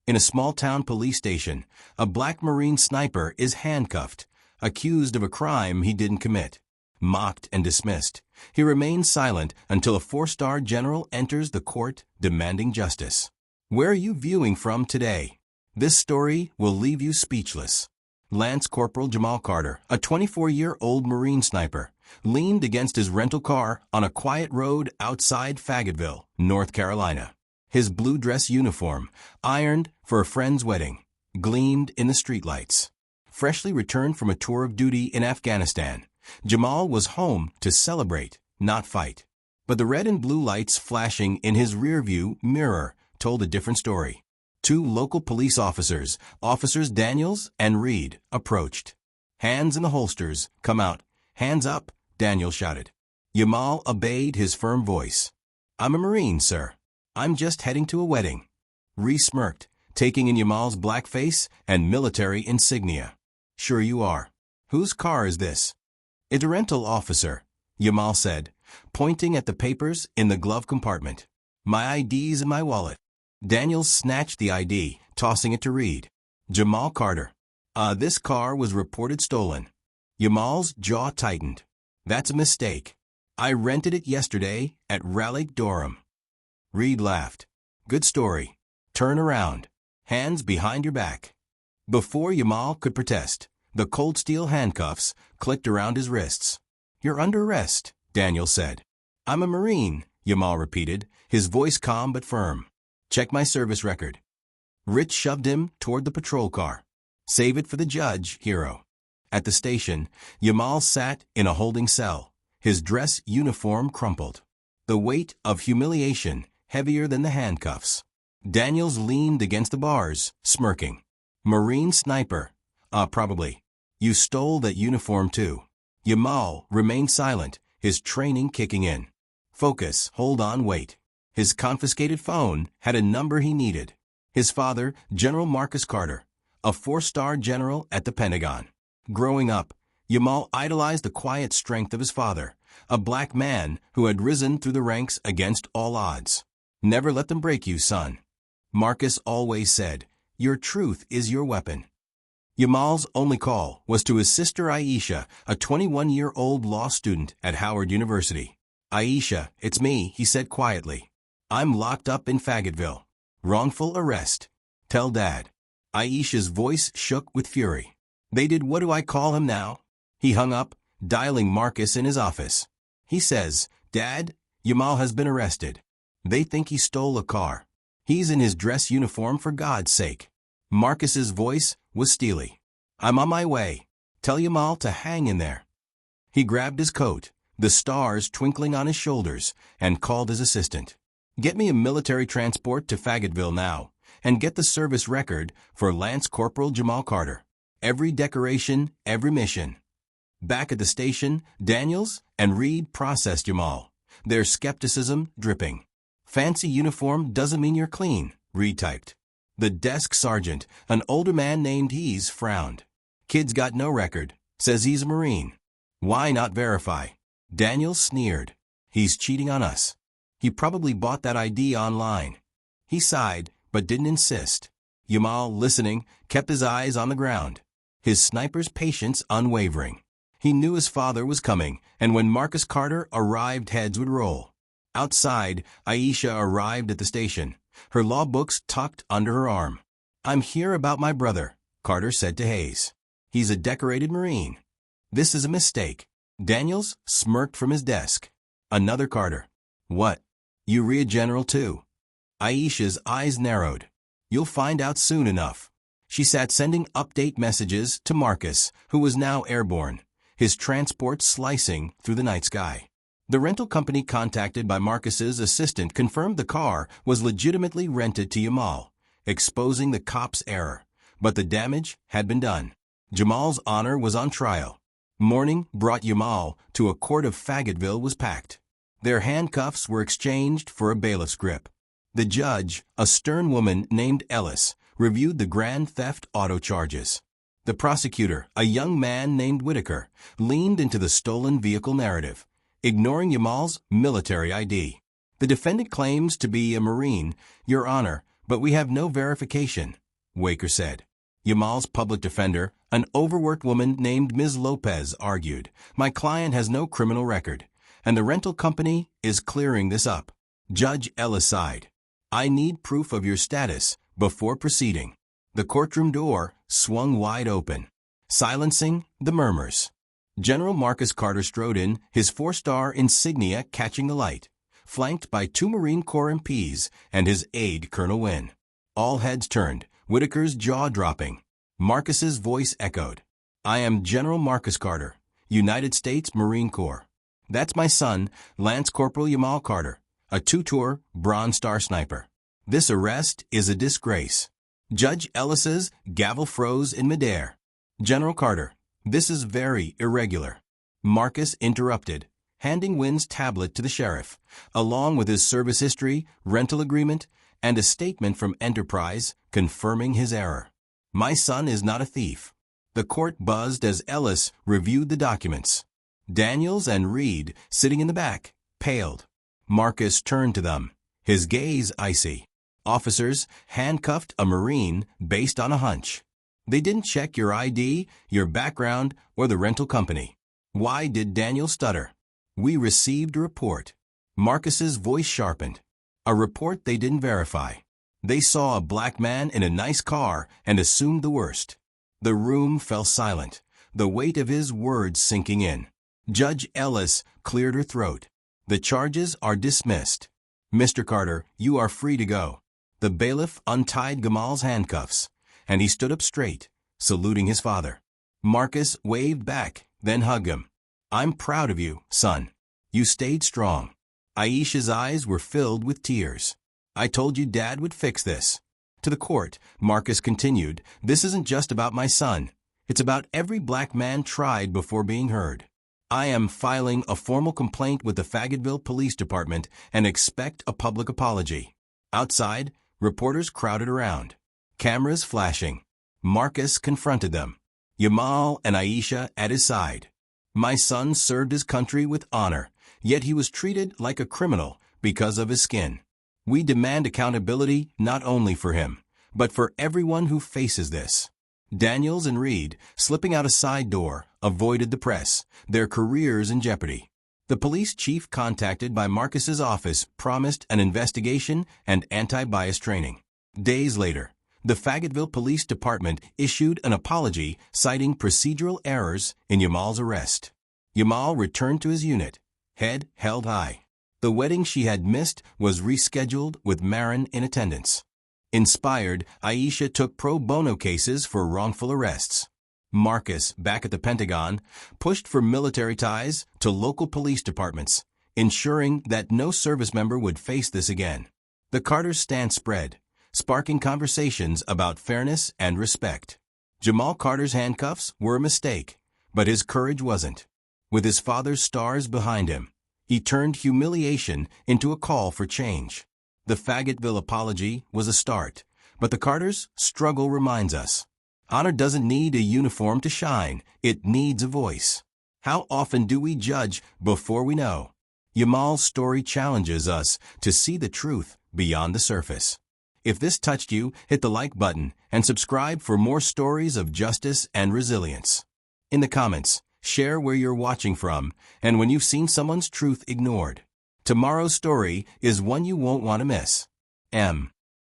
In a small-town police station, a black Marine sniper is handcuffed, accused of a crime he didn't commit. Mocked and dismissed, he remains silent until a four-star general enters the court demanding justice. Where are you viewing from today? This story will leave you speechless. Lance Corporal Jamal Carter, a 24-year-old Marine sniper, leaned against his rental car on a quiet road outside Fayetteville, North Carolina. His blue dress uniform, ironed for a friend's wedding, gleamed in the streetlights. Freshly returned from a tour of duty in Afghanistan, Jamal was home to celebrate, not fight. But the red and blue lights flashing in his rearview mirror told a different story. Two local police officers, Officers Daniels and Reed, approached. Hands in the holsters, come out. Hands up, Daniel shouted. Jamal obeyed his firm voice. I'm a Marine, sir. I'm just heading to a wedding. Reed smirked, taking in Jamal's black face and military insignia. Sure you are. Whose car is this? It's a rental, officer, Jamal said, pointing at the papers in the glove compartment. My ID's in my wallet. Daniels snatched the ID, tossing it to Reed. Jamal Carter. This car was reported stolen. Jamal's jaw tightened. That's a mistake. I rented it yesterday at Raleigh, Durham. Reed laughed. Good story. Turn around. Hands behind your back. Before Jamal could protest, the cold steel handcuffs clicked around his wrists. You're under arrest, Daniel said. I'm a Marine, Jamal repeated, his voice calm but firm. Check my service record. Rich shoved him toward the patrol car. Save it for the judge, hero. At the station, Jamal sat in a holding cell, his dress uniform crumpled. The weight of humiliation heavier than the handcuffs. Daniels leaned against the bars, smirking. Marine sniper. Probably. You stole that uniform too. Jamal remained silent, his training kicking in. Focus, hold on, wait. His confiscated phone had a number he needed. His father, General Marcus Carter, a four-star general at the Pentagon. Growing up, Jamal idolized the quiet strength of his father, a black man who had risen through the ranks against all odds. Never let them break you, son. Marcus always said, your truth is your weapon. Jamal's only call was to his sister Aisha, a 21-year-old law student at Howard University. Aisha, it's me, he said quietly. I'm locked up in Fayetteville. Wrongful arrest. Tell Dad. Aisha's voice shook with fury. They did what do I call him now? He hung up, dialing Marcus in his office. He says, Dad, Jamal has been arrested. They think he stole a car. He's in his dress uniform for God's sake. Marcus's voice was steely. I'm on my way. Tell Jamal to hang in there. He grabbed his coat, the stars twinkling on his shoulders, and called his assistant. Get me a military transport to Fayetteville now, and get the service record for Lance Corporal Jamal Carter. Every decoration, every mission. Back at the station, Daniels and Reed processed Jamal, their skepticism dripping. Fancy uniform doesn't mean you're clean, Reed typed. The desk sergeant, an older man named Hees, frowned. Kid's got no record, says he's a Marine. Why not verify? Daniels sneered. He's cheating on us. He probably bought that ID online. He sighed, but didn't insist. Jamal, listening, kept his eyes on the ground, his sniper's patience unwavering. He knew his father was coming, and when Marcus Carter arrived, heads would roll. Outside, Aisha arrived at the station, her law books tucked under her arm. I'm here about my brother, Carter said to Hayes. He's a decorated Marine. This is a mistake. Daniels smirked from his desk. Another Carter. What? You re a general too? Aisha's eyes narrowed. You'll find out soon enough. She sat sending update messages to Marcus, who was now airborne, his transport slicing through the night sky. The rental company contacted by Marcus's assistant confirmed the car was legitimately rented to Jamal, exposing the cop's error. But the damage had been done. Jamal's honor was on trial. Morning brought Jamal to a court of Fayetteville was packed. Their handcuffs were exchanged for a bailiff's grip. The judge, a stern woman named Ellis, reviewed the grand theft auto charges. The prosecutor, a young man named Whitaker, leaned into the stolen vehicle narrative, ignoring Jamal's military ID. The defendant claims to be a Marine, Your Honor, But we have no verification, Waker said. Yamal's public defender, an overworked woman named Ms. Lopez, argued, "My client has no criminal record, and the rental company is clearing this up." Judge Ellis sighed. "I need proof of your status before proceeding." The courtroom door swung wide open, silencing the murmurs. General Marcus Carter strode in, his four-star insignia catching the light, flanked by 2 Marine Corps MPs and his aide, Colonel Wynn. All heads turned, Whitaker's jaw dropping. Marcus's voice echoed. "I am General Marcus Carter, United States Marine Corps. That's my son, Lance Corporal Yamal Carter, a 2-tour Bronze Star sniper. This arrest is a disgrace." Judge Ellis's gavel froze in midair. "General Carter, this is very irregular," Marcus interrupted, handing Wynn's tablet to the sheriff, along with his service history, rental agreement, and a statement from Enterprise confirming his error. "My son is not a thief." The court buzzed as Ellis reviewed the documents. Daniels and Reed, sitting in the back, paled. Marcus turned to them, his gaze icy. "Officers handcuffed a Marine based on a hunch. They didn't check your ID, your background, or the rental company." Why did Daniel stutter? "We received a report." Marcus's voice sharpened. "A report they didn't verify. They saw a black man in a nice car and assumed the worst." The room fell silent, the weight of his words sinking in. Judge Ellis cleared her throat. "The charges are dismissed. Mr. Carter, you are free to go." The bailiff untied Gamal's handcuffs, and he stood up straight, saluting his father. Marcus waved back, then hugged him. "I'm proud of you, son. You stayed strong." Aisha's eyes were filled with tears. "I told you Dad would fix this." To the court, Marcus continued, "This isn't just about my son. It's about every black man tried before being heard. I am filing a formal complaint with the Fayetteville Police Department and expect a public apology." Outside, reporters crowded around, cameras flashing. Marcus confronted them, Yamal and Aisha at his side. "My son served his country with honor, yet he was treated like a criminal because of his skin. We demand accountability not only for him, but for everyone who faces this." Daniels and Reed, slipping out a side door, avoided the press, their careers in jeopardy. The police chief contacted by Marcus's office promised an investigation and anti-bias training. Days later, the Fayetteville Police Department issued an apology citing procedural errors in Yamal's arrest. Yamal returned to his unit, head held high. The wedding she had missed was rescheduled with Marin in attendance. Inspired, Aisha took pro bono cases for wrongful arrests. Marcus, back at the Pentagon, pushed for military ties to local police departments, ensuring that no service member would face this again. The Carters' stance spread, sparking conversations about fairness and respect. Jamal Carter's handcuffs were a mistake, but his courage wasn't. With his father's stars behind him, he turned humiliation into a call for change. The Fayetteville apology was a start, but the Carters' struggle reminds us, honor doesn't need a uniform to shine, it needs a voice. How often do we judge before we know? Yamal's story challenges us to see the truth beyond the surface. If this touched you, hit the like button and subscribe for more stories of justice and resilience. In the comments, share where you're watching from and when you've seen someone's truth ignored. Tomorrow's story is one you won't want to miss. M.